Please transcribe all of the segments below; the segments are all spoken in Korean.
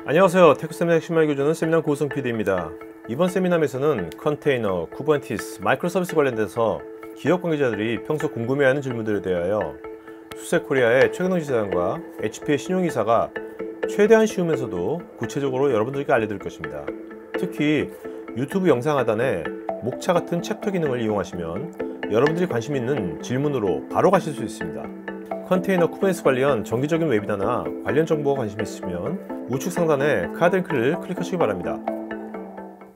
안녕하세요. 테크세미나 핵심 알기 교주는 세미나 고우성 PD입니다. 이번 세미나에서는 컨테이너, 쿠버네티스, 마이크로 서비스 관련돼서 기업 관계자들이 평소 궁금해하는 질문들에 대하여 수세코리아의 최근흥 지사장과 HP의 신용이사가 최대한 쉬우면서도 구체적으로 여러분들께 알려드릴 것입니다. 특히 유튜브 영상 하단에 목차 같은 챕터 기능을 이용하시면 여러분들이 관심 있는 질문으로 바로 가실 수 있습니다. 컨테이너 쿠버네티스 관련 정기적인 웨비나나 관련 정보가 관심 있으시면 우측 상단에 카드 링크를 클릭하시기 바랍니다.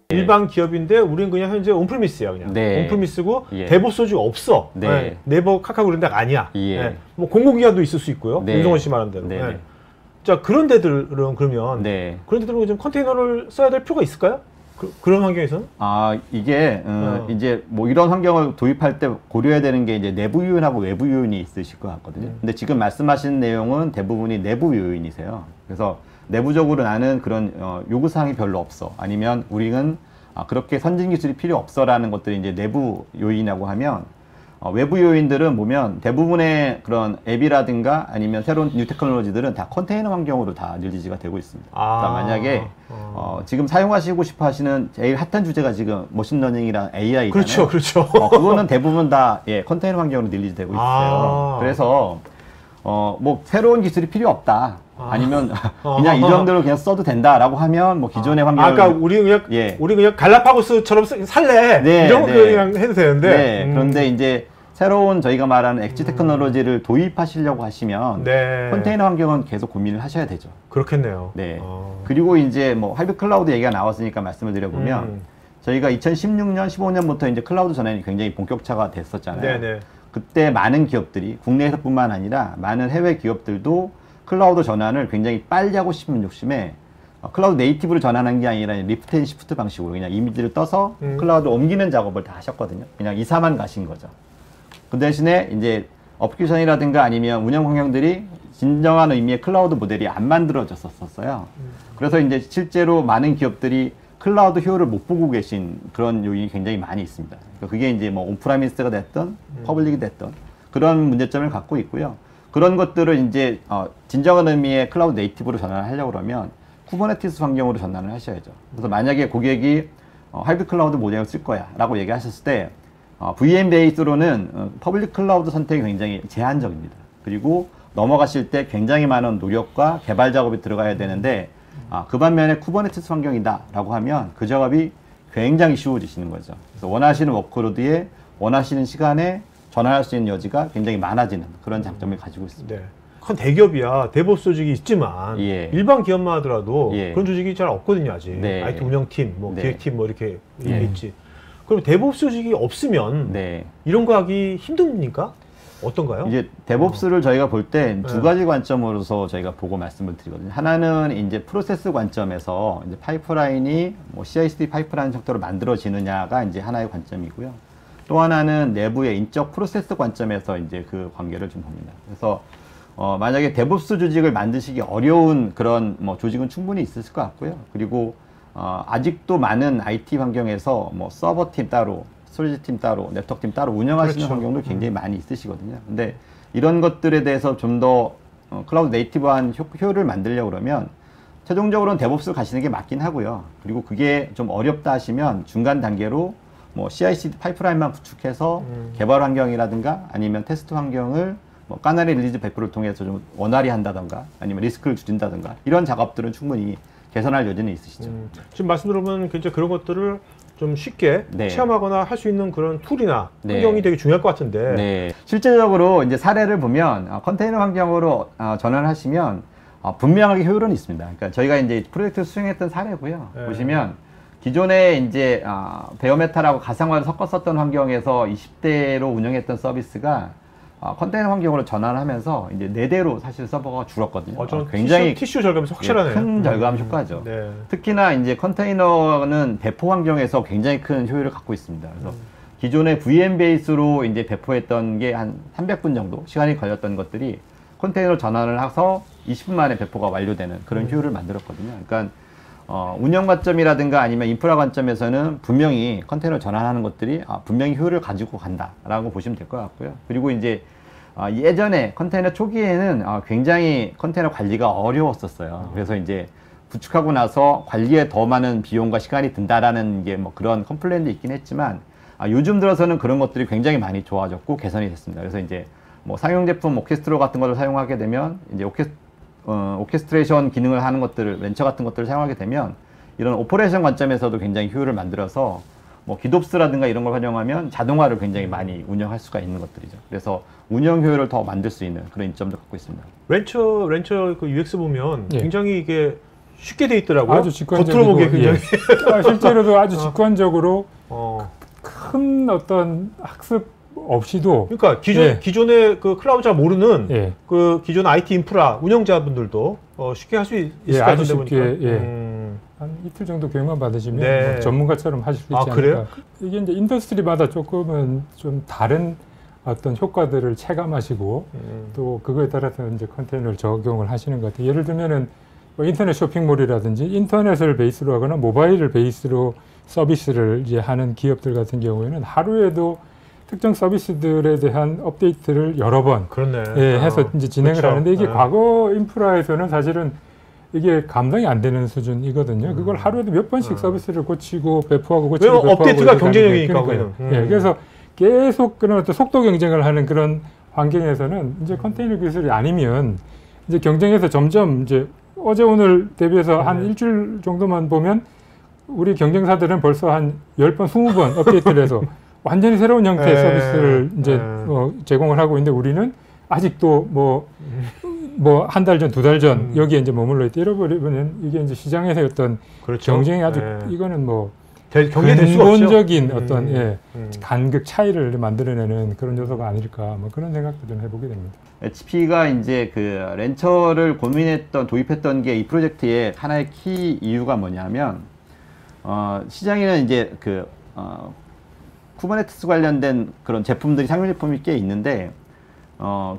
일반 기업인데 우리는 그냥 현재 온프리미스야. 그냥 온프리미스고 데브 소주가 없어. 네이버, 카카오 그런 데가 아니야. 뭐 공공기관도 있을 수 있고요. 윤종원 씨 말한 대로. 자, 그런 데들은 그러면 그런 데들은 좀 컨테이너를 써야 될 필요가 있을까요? 그런 환경에서는? 이게 이제 뭐 이런 환경을 도입할 때 고려해야 되는 게 이제 내부 요인하고 외부 요인이 있으실 것 같거든요. 근데 지금 말씀하신 내용은 대부분이 내부 요인이세요. 그래서 내부적으로 나는 그런 요구사항이 별로 없어. 아니면 우리는 그렇게 선진 기술이 필요 없어라는 것들이 이제 내부 요인이라고 하면 외부 요인들은 보면 대부분의 그런 앱이라든가 아니면 새로운 뉴 테크놀로지들은 다 컨테이너 환경으로 다 릴리즈가 되고 있습니다. 그러니까 만약에 지금 사용하시고 싶어 하시는 제일 핫한 주제가 지금 머신러닝이랑 AI잖아요. 그렇죠. 그거는 대부분 다 환테이너 환경으로 릴리즈 되고 있어요. 그래서 뭐 새로운 기술이 필요 없다. 아니면 그냥 이 정도로 그냥 써도 된다라고 하면 뭐 기존의 환경을 아까 우리 그냥 갈라파고스처럼 살래 이런 거 그냥 해도 되는데 그런데 이제 새로운 저희가 말하는 엣지 테크놀로지를 도입하시려고 하시면 컨테이너 환경은 계속 고민을 하셔야 되죠. 그렇겠네요. 그리고 이제 뭐 하이브리드 클라우드 얘기가 나왔으니까 말씀을 드려보면 저희가 2016년, 15년부터 이제 클라우드 전환이 굉장히 본격화가 됐었잖아요. 그때 많은 기업들이 국내에서뿐만 아니라 많은 해외 기업들도 클라우드 전환을 굉장히 빨리 하고 싶은 욕심에 클라우드 네이티브로 전환한 게 아니라 리프트 앤 시프트 방식으로 그냥 이미지를 떠서 클라우드로 옮기는 작업을 다 하셨거든요. 그냥 이사만 가신 거죠. 그 대신에 이제 어플리케이션이라든가 아니면 운영 환경들이 진정한 의미의 클라우드 모델이 안 만들어졌었어요. 그래서 이제 실제로 많은 기업들이 클라우드 효율을 못 보고 계신 그런 요인이 굉장히 많이 있습니다. 그러니까 그게 이제 뭐 온프라미스가 됐던 퍼블릭이 됐던 그런 문제점을 갖고 있고요. 그런 것들을 이제 진정한 의미의 클라우드 네이티브로 전환을 하려고 그러면 쿠버네티스 환경으로 전환을 하셔야죠. 그래서 만약에 고객이 하이브리드 클라우드 모델을 쓸 거야 라고 얘기하셨을 때 VM 베이스로는 퍼블릭 클라우드 선택이 굉장히 제한적입니다. 그리고 넘어가실 때 굉장히 많은 노력과 개발 작업이 들어가야 되는데 그 반면에 쿠버네티스 환경이다 라고 하면 그 작업이 굉장히 쉬워지시는 거죠. 그래서 원하시는 워크로드에 원하시는 시간에 전환할 수 있는 여지가 굉장히 많아지는 그런 장점을 가지고 있습니다. 큰 대기업이야 데브옵스 조직이 있지만 일반 기업만 하더라도 그런 조직이 잘 없거든요. 아직 IT 운영팀, 뭐 기획팀 뭐 이렇게 있지. 그럼 데브옵스 조직이 없으면 이런 거 하기 힘듭니까? 어떤가요? 이제 데브옵스를 저희가 볼 때 두 가지 관점으로서 저희가 보고 말씀을 드리거든요. 하나는 이제 프로세스 관점에서 이제 파이프라인이 뭐 CI/CD 파이프라인 형태로 만들어지느냐가 이제 하나의 관점이고요. 또 하나는 내부의 인적 프로세스 관점에서 이제 그 관계를 좀 봅니다. 그래서 만약에 데브옵스 조직을 만드시기 어려운 그런 뭐 조직은 충분히 있을 것 같고요. 그리고 아직도 많은 IT 환경에서 뭐 서버팀 따로, 스토리지 팀 따로, 네트워크 팀 따로 운영하시는 환경도 굉장히 많이 있으시거든요. 근데 이런 것들에 대해서 좀 더 클라우드 네이티브한 효율을 만들려고 그러면 최종적으로는 데브옵스를 가시는 게 맞긴 하고요. 그리고 그게 좀 어렵다 하시면 중간 단계로 뭐 CI/CD 파이프라인만 구축해서 개발 환경이라든가 아니면 테스트 환경을 뭐 까나리 릴리즈 100%를 통해서 좀 원활히 한다던가 아니면 리스크를 줄인다던가 이런 작업들은 충분히 개선할 여지는 있으시죠. 지금 말씀 들어보면 굉장히 그런 것들을 좀 쉽게 체험하거나 할 수 있는 그런 툴이나 환경이 되게 중요할 것 같은데 실제적으로 이제 사례를 보면 컨테이너 환경으로 전환하시면 분명하게 효율은 있습니다. 그러니까 저희가 이제 프로젝트 수행했던 사례고요. 보시면 기존에 이제 베어메탈하고 가상화를 섞어 썼던 환경에서 20대로 운영했던 서비스가 컨테이너 환경으로 전환하면서 이제 4대로 사실 서버가 줄었거든요. 굉장히 티슈 절감이 확실하네요. 큰 절감 효과죠. 특히나 이제 컨테이너는 배포 환경에서 굉장히 큰 효율을 갖고 있습니다. 그래서 기존의 VM 베이스로 이제 배포했던 게 한 300분 정도 시간이 걸렸던 것들이 컨테이너로 전환을 해서 20분 만에 배포가 완료되는 그런 효율을 만들었거든요. 그러니까 운영 관점이라든가 아니면 인프라 관점에서는 분명히 컨테이너 전환하는 것들이 분명히 효율을 가지고 간다라고 보시면 될 것 같고요. 그리고 이제 예전에 컨테이너 초기에는 굉장히 컨테이너 관리가 어려웠었어요. 그래서 이제 구축하고 나서 관리에 더 많은 비용과 시간이 든다라는 게 뭐 그런 컴플레인도 있긴 했지만 요즘 들어서는 그런 것들이 굉장히 많이 좋아졌고 개선이 됐습니다. 그래서 이제 뭐 상용 제품 오케스트로 같은 것을 사용하게 되면 이제 오케스트레이션 기능을 하는 것들을 렌처 같은 것들을 사용하게 되면 이런 오퍼레이션 관점에서도 굉장히 효율을 만들어서 뭐 기덥스라든가 이런 걸 활용하면 자동화를 굉장히 많이 운영할 수가 있는 것들이죠. 그래서 운영 효율을 더 만들 수 있는 그런 이점도 갖고 있습니다. 렌처 그 UX 보면 굉장히 이게 쉽게 돼 있더라고요. 아주 직관적이고 겉으로 보기에 굉장히 실제로도 아주 직관적으로 큰 어떤 학습 없이도 그러니까 기존의 그 클라우드자 모르는 그 기존 IT 인프라 운영자분들도 쉽게 할 수 있을 것 아주 같은데 쉽게 한 이틀 정도 교육만 받으시면 뭐 전문가처럼 하실 수 있지 않을까. 그래요? 이게 이제 인더스트리마다 조금은 좀 다른 어떤 효과들을 체감하시고 또 그거에 따라서 이제 컨테이너를 적용을 하시는 것 같아요. 예를 들면은 뭐 인터넷 쇼핑몰이라든지 인터넷을 베이스로 하거나 모바일을 베이스로 서비스를 이제 하는 기업들 같은 경우에는 하루에도 특정 서비스들에 대한 업데이트를 여러 번 해서 이제 진행을 하는데 이게 과거 인프라에서는 사실은 이게 감당이 안 되는 수준이거든요. 그걸 하루에도 몇 번씩 서비스를 고치고 배포하고 고치고 배포하고 업데이트가 경쟁력이니까. 그래서 계속 그런 어떤 속도 경쟁을 하는 그런 환경에서는 이제 컨테이너 기술이 아니면 이제 경쟁에서 점점 이제 어제 오늘 대비해서 한 일주일 정도만 보면 우리 경쟁사들은 벌써 한 10번, 20번 업데이트를 해서 완전히 새로운 형태의 서비스를 이제 제공을 하고 있는데 우리는 아직도 뭐 한 달 전, 두 달 전 여기에 이제 머물러 있다 이러버리면 이게 이제 시장에서의 어떤 경쟁이 아주 이거는 뭐 근본적인 어떤 간극 차이를 만들어내는 그런 요소가 아닐까 뭐 그런 생각도 좀 해보게 됩니다. HP가 이제 그 렌처를 도입했던 게 이 프로젝트의 하나의 키 이유가 뭐냐면 시장에는 이제 쿠버네티스 관련된 그런 제품들이 상용 제품이 꽤 있는데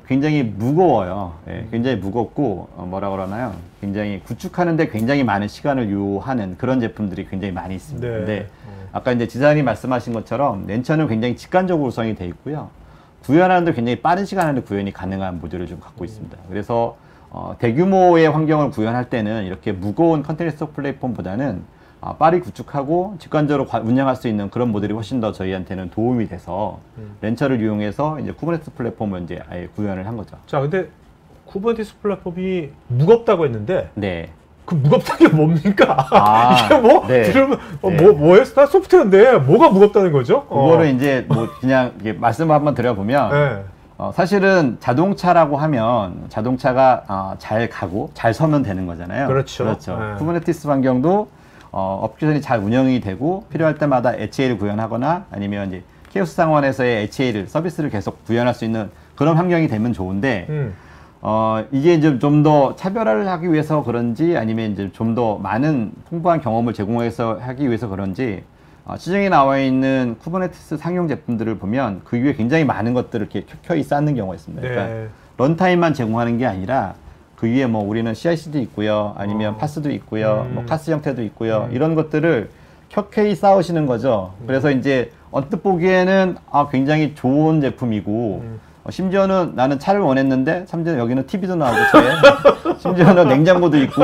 굉장히 무거워요. 굉장히 무겁고 뭐라 그러나요? 굉장히 구축하는데 굉장히 많은 시간을 요하는 그런 제품들이 굉장히 많이 있습니다. 근데 아까 이제 지사님이 말씀하신 것처럼 렌처는 굉장히 직관적으로 구성이 되어 있고요. 구현하는데 굉장히 빠른 시간 안에 구현이 가능한 모듈을 좀 갖고 있습니다. 그래서 대규모의 환경을 구현할 때는 이렇게 무거운 컨테이너 플랫폼보다는 빠르게 구축하고 직관적으로 운영할 수 있는 그런 모델이 훨씬 더 저희한테는 도움이 돼서 렌처를 이용해서 이제 쿠버네티스 플랫폼을 이제 아예 구현을 한 거죠. 자, 근데 쿠버네티스 플랫폼이 무겁다고 했는데 그 무겁다는 게 뭡니까? 이게 뭐 들으면 뭐예요? 스타 소프트웨어인데 뭐가 무겁다는 거죠? 그거를 이제 뭐 그냥 말씀을 한번 드려보면 사실은 자동차라고 하면 자동차가 잘 가고 잘 서면 되는 거잖아요. 그렇죠. 쿠버네티스 환경도 어플리케이션이 잘 운영이 되고 필요할 때마다 HA를 구현하거나 아니면 이제 케오스 상황에서의 HA를 서비스를 계속 구현할 수 있는 그런 환경이 되면 좋은데 이게 이제 좀 더 차별화를 하기 위해서 그런지 아니면 이제 좀 더 많은 풍부한 경험을 제공해서 하기 위해서 그런지 시중에 나와 있는 쿠버네티스 상용 제품들을 보면 그 위에 굉장히 많은 것들을 이렇게 켜켜이 쌓는 경우가 있습니다. 그러니까 런타임만 제공하는 게 아니라 그 위에 뭐 우리는 CI/CD 있고요, 아니면 파스도 있고요, 뭐 카스 형태도 있고요, 이런 것들을 켜켜이 쌓으시는 거죠. 그래서 이제 언뜻 보기에는 굉장히 좋은 제품이고, 심지어는 나는 차를 원했는데, 심지어 여기는 TV도 나오고 차에, 심지어는 냉장고도 있고,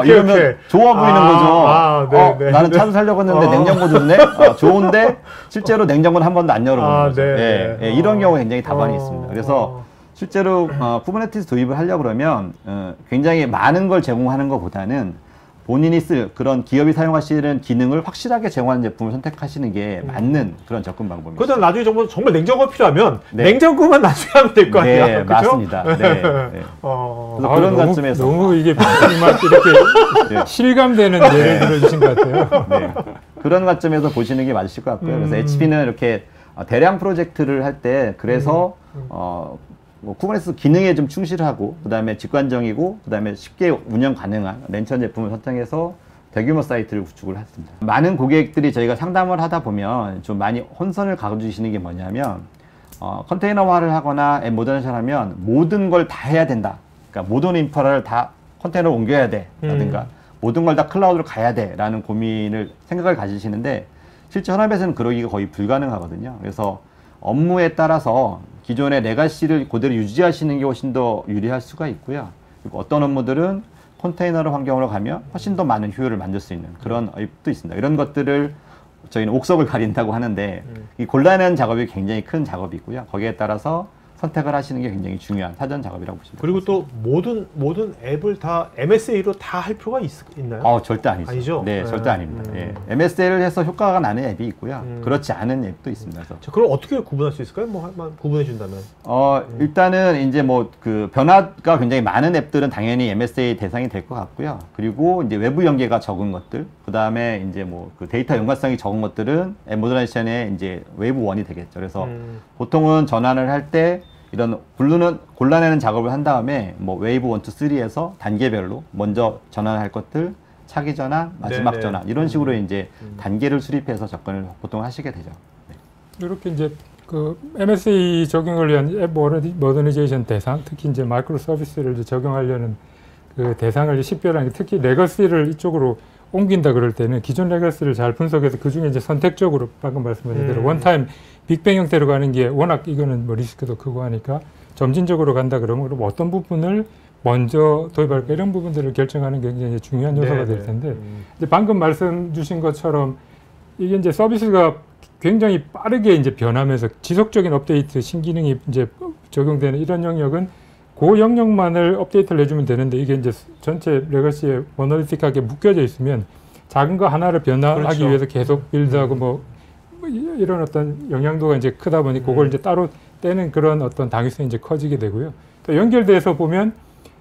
이러면 좋아 보이는 거죠. 나는 차도 살려고 했는데 냉장고도 있네? 좋은데, 실제로 냉장고는 한 번도 안 열어보는 거죠. 이런 경우가 굉장히 다반이 있습니다. 그래서 실제로 쿠버네티스 도입을 하려고 그러면 굉장히 많은 걸 제공하는 것보다는 본인이 쓸 그런 기업이 사용하시는 기능을 확실하게 제공하는 제품을 선택하시는 게 맞는 그런 접근 방법입니다. 그러다 나중에 정말 냉장고가 필요하면 냉장고만 나중에 하면 될 거 아니야? 네, 맞습니다. 그래서 그런 관점에서 너무 이게 이렇게 실감되는 예를 들어주신 것 같아요. 그런 관점에서 보시는 게 맞으실 것 같고요. 그래서 HP는 이렇게 대량 프로젝트를 할 때 그래서 뭐 쿠버네티스 기능에 좀 충실하고 그 다음에 직관적이고 그 다음에 쉽게 운영 가능한 렌처 제품을 선정해서 대규모 사이트를 구축을 했습니다. 많은 고객들이 저희가 상담을 하다 보면 좀 많이 혼선을 가져주시는 게 뭐냐면 컨테이너화를 하거나 모더네이션 하면 모든 걸 다 해야 된다. 그러니까 모든 인프라를 다 컨테이너로 옮겨야 돼 라든가 모든 걸 다 클라우드로 가야 돼 라는 생각을 가지시는데 실제 현업에서는 그러기가 거의 불가능하거든요. 그래서 업무에 따라서 기존의 레가시를 그대로 유지하시는 게 훨씬 더 유리할 수가 있고요. 그리고 어떤 업무들은 컨테이너 환경으로 가면 훨씬 더 많은 효율을 만들 수 있는 그런 앱도 있습니다. 이런 것들을 저희는 옥석을 가린다고 하는데 이 골라내는 작업이 굉장히 큰 작업이고요. 거기에 따라서 선택을 하시는 게 굉장히 중요한 사전 작업이라고 보시면 그리고 또 모든 앱을 다 MSA로 다 할 필요가 있나요? 절대 아니죠. 아니죠? 네, 절대 아닙니다. 예. MSA를 해서 효과가 나는 앱이 있고요. 그렇지 않은 앱도 있습니다. 자, 그럼 어떻게 구분할 수 있을까요? 뭐 구분해 준다면? 일단은 이제 뭐 그 변화가 굉장히 많은 앱들은 당연히 MSA 대상이 될 것 같고요. 그리고 이제 외부 연계가 적은 것들, 그 다음에 이제 뭐 그 데이터 연관성이 적은 것들은 앱 모더라이제이션의 이제 웨이브 1이 되겠죠. 그래서 보통은 전환을 할 때 이런 골라내는 작업을 한 다음에 뭐 웨이브 1, 2, 3에서 단계별로 먼저 전환할 것들, 차기 전환, 마지막 네네. 전환 이런 식으로 이제 단계를 수립해서 접근을 보통 하시게 되죠. 네. 이렇게 이제 그 MSA 적용을 위한 앱 모더니제이션 대상, 특히 이제 마이크로 서비스를 이제 적용하려는 그 대상을 식별하는 게 특히 레거시를 이쪽으로 옮긴다 그럴 때는 기존 레거시를 잘 분석해서 그 중에 이제 선택적으로 방금 말씀하신 대로 원타임 빅뱅 형태로 가는 게 워낙 이거는 뭐 리스크도 크고 하니까 점진적으로 간다 그러면 그럼 어떤 부분을 먼저 도입할까 이런 부분들을 결정하는 게 굉장히 중요한 요소가 될 텐데 이제 방금 말씀 주신 것처럼 이게 이제 서비스가 굉장히 빠르게 이제 변하면서 지속적인 업데이트 신기능이 이제 적용되는 이런 영역은 그 영역만을 업데이트를 해주면 되는데 이게 이제 전체 레거시에 모노리틱하게 묶여져 있으면 작은 거 하나를 변화하기 그렇죠. 위해서 계속 빌드하고 뭐 이런 어떤 영향도가 이제 크다 보니 그걸 이제 따로 떼는 그런 어떤 당위성이 이제 커지게 되고요. 또 연결돼서 보면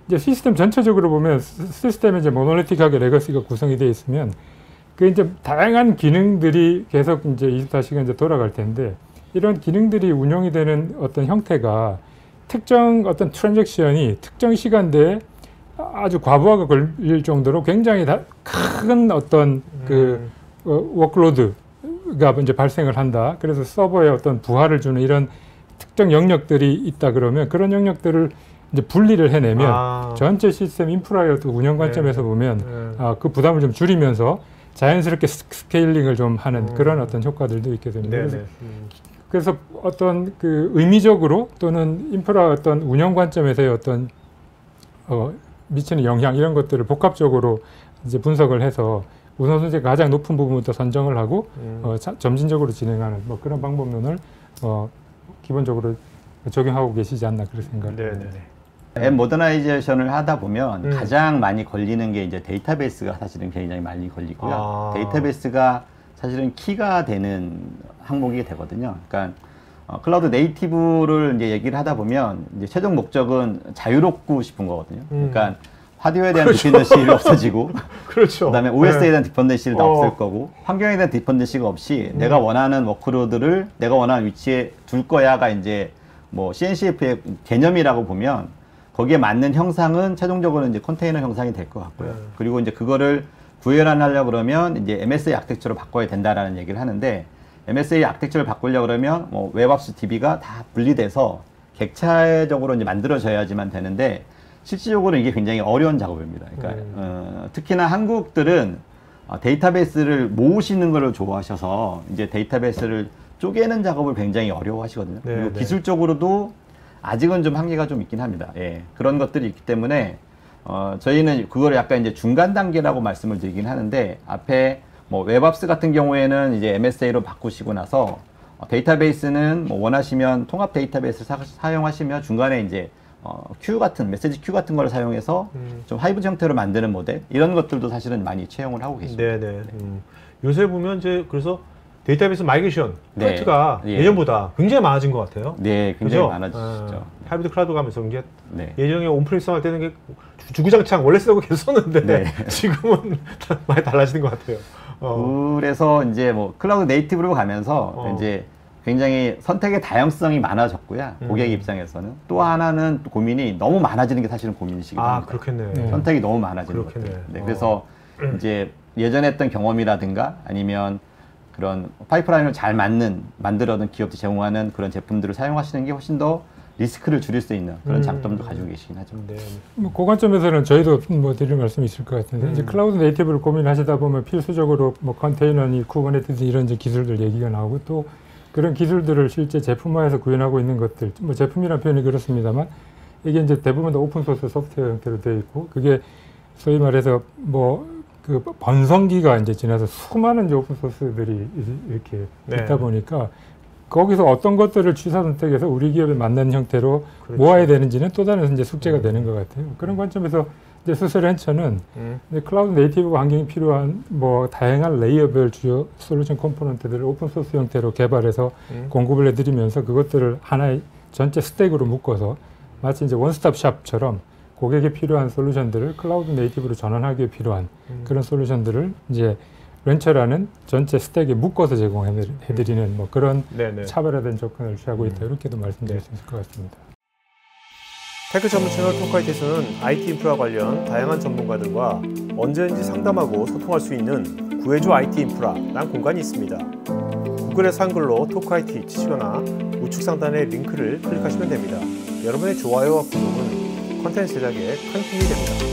이제 시스템 전체적으로 보면 시스템에 이제 모노리틱하게 레거시가 구성이 되어 있으면 그 이제 다양한 기능들이 계속 이제 24시간 이제 돌아갈 텐데 이런 기능들이 운영이 되는 어떤 형태가 특정 어떤 트랜잭션이 특정 시간대에 아주 과부하가 걸릴 정도로 굉장히 큰 어떤 그 워크로드가 이제 발생을 한다. 그래서 서버에 어떤 부하를 주는 이런 특정 영역들이 있다 그러면 그런 영역들을 이제 분리를 해내면 전체 시스템 인프라의 어떤 운영 관점에서 보면 그 부담을 좀 줄이면서 자연스럽게 스케일링을 좀 하는 그런 어떤 효과들도 있게 됩니다. 그래서 어떤 그 의미적으로 또는 인프라 어떤 운영 관점에서의 어떤 미치는 영향 이런 것들을 복합적으로 이제 분석을 해서 우선순위가 가장 높은 부분부터 선정을 하고 점진적으로 진행하는 뭐 그런 방법론을 기본적으로 적용하고 계시지 않나 그런 생각을. 앱 모더나이제이션을 하다 보면 가장 많이 걸리는 게 이제 데이터베이스가 사실은 굉장히 많이 걸리고요. 데이터베이스가 사실은 키가 되는 항목이 되거든요. 그러니까 클라우드 네이티브를 이제 얘기를 하다 보면 이제 최종 목적은 자유롭고 싶은 거거든요. 그러니까 하드웨어에 대한 디펜던시가 없어지고, 그다음에 OS에 대한 디펜던시가 없을 거고, 환경에 대한 디펜던시가 없이 내가 원하는 워크로드를 내가 원하는 위치에 둘 거야가 이제 뭐 CNCF의 개념이라고 보면 거기에 맞는 형상은 최종적으로 이제 컨테이너 형상이 될 것 같고요. 그리고 이제 그거를 구현하려고 그러면 이제 MSA 아키텍처로 바꿔야 된다라는 얘기를 하는데 MSA 아키텍처를 바꾸려고 그러면 뭐 웹앱스 DB가 다 분리돼서 객체적으로 이제 만들어져야지만 되는데 실질적으로 이게 굉장히 어려운 작업입니다. 그러니까 특히나 한국들은 데이터베이스를 모으시는 걸 좋아하셔서 이제 데이터베이스를 쪼개는 작업을 굉장히 어려워하시거든요. 그리고 기술적으로도 아직은 좀 한계가 좀 있긴 합니다. 예, 그런 것들이 있기 때문에 저희는 그걸 약간 이제 중간 단계라고 말씀을 드리긴 하는데 앞에 뭐 웹앱스 같은 경우에는 이제 MSA로 바꾸시고 나서 데이터베이스는 뭐 원하시면 통합 데이터베이스를 사용하시면 중간에 이제 큐 같은 메시지 큐 같은 걸 사용해서 좀 하이브리드 형태로 만드는 모델 이런 것들도 사실은 많이 채용을 하고 계십니다. 요새 보면 이제 그래서 데이터베이스 마이그레이션 프로젝트가 예전보다 굉장히 많아진 것 같아요. 네, 굉장히 많아지시죠. 하이브리드 클라우드 가면서 이제 예전에 온프리미스 할 때는 주구장창 원래 쓰고 계속 썼는데 지금은 많이 달라지는 것 같아요. 그래서 이제 뭐 클라우드 네이티브로 가면서 이제 굉장히 선택의 다양성이 많아졌고요. 고객 입장에서는 또 하나는 또 고민이 너무 많아지는 게 사실은 고민이시기도 합니다. 그렇겠네. 선택이 너무 많아지는 것들. 그래서 이제 예전에 했던 경험이라든가 아니면 그런 파이프라인을 잘 만들어둔 기업들이 제공하는 그런 제품들을 사용하시는 게 훨씬 더 리스크를 줄일 수 있는 그런 장점도 가지고 계시긴 하죠. 뭐 그 관점에서는 저희도 뭐 드릴 말씀이 있을 것 같은데 이제 클라우드 네이티브를 고민하시다 보면 필수적으로 뭐 컨테이너니 쿠버네티스 이런 이제 기술들 얘기가 나오고 또 그런 기술들을 실제 제품화해서 구현하고 있는 것들 뭐 제품이라는 표현이 그렇습니다만 이게 이제 대부분 다 오픈소스 소프트웨어 형태로 되어 있고 그게 소위 말해서 그 번성기가 이제 지나서 수많은 이제 오픈 소스들이 이렇게 있다 보니까 거기서 어떤 것들을 취사 선택해서 우리 기업에 맞는 형태로 그렇죠. 모아야 되는지는 또 다른 이제 숙제가 되는 것 같아요. 그런 관점에서 이제 수스렌처는 이제 클라우드 네이티브 환경이 필요한 다양한 레이어별 주요 솔루션 컴포넌트들을 오픈 소스 형태로 개발해서 공급을 해드리면서 그것들을 하나의 전체 스택으로 묶어서 마치 이제 원스톱 샵처럼 고객에 필요한 솔루션들을 클라우드 네이티브로 전환하기 위해 필요한 그런 솔루션들을 이제 렌처라는 전체 스택에 묶어서 제공해드리는 그런 차별화된 접근을 취하고 있다. 이렇게도 말씀드릴 수 있을 것 같습니다. 테크 전문 채널 토크아이티에서는 IT 인프라 관련 다양한 전문가들과 언제든지 상담하고 소통할 수 있는 구해줘 IT 인프라라는 공간이 있습니다. 구글에서 한글로 토크아이티 치시거나 우측 상단의 링크를 클릭하시면 됩니다. 여러분의 좋아요와 구독은 컨텐츠 제작에 큰 힘이 됩니다.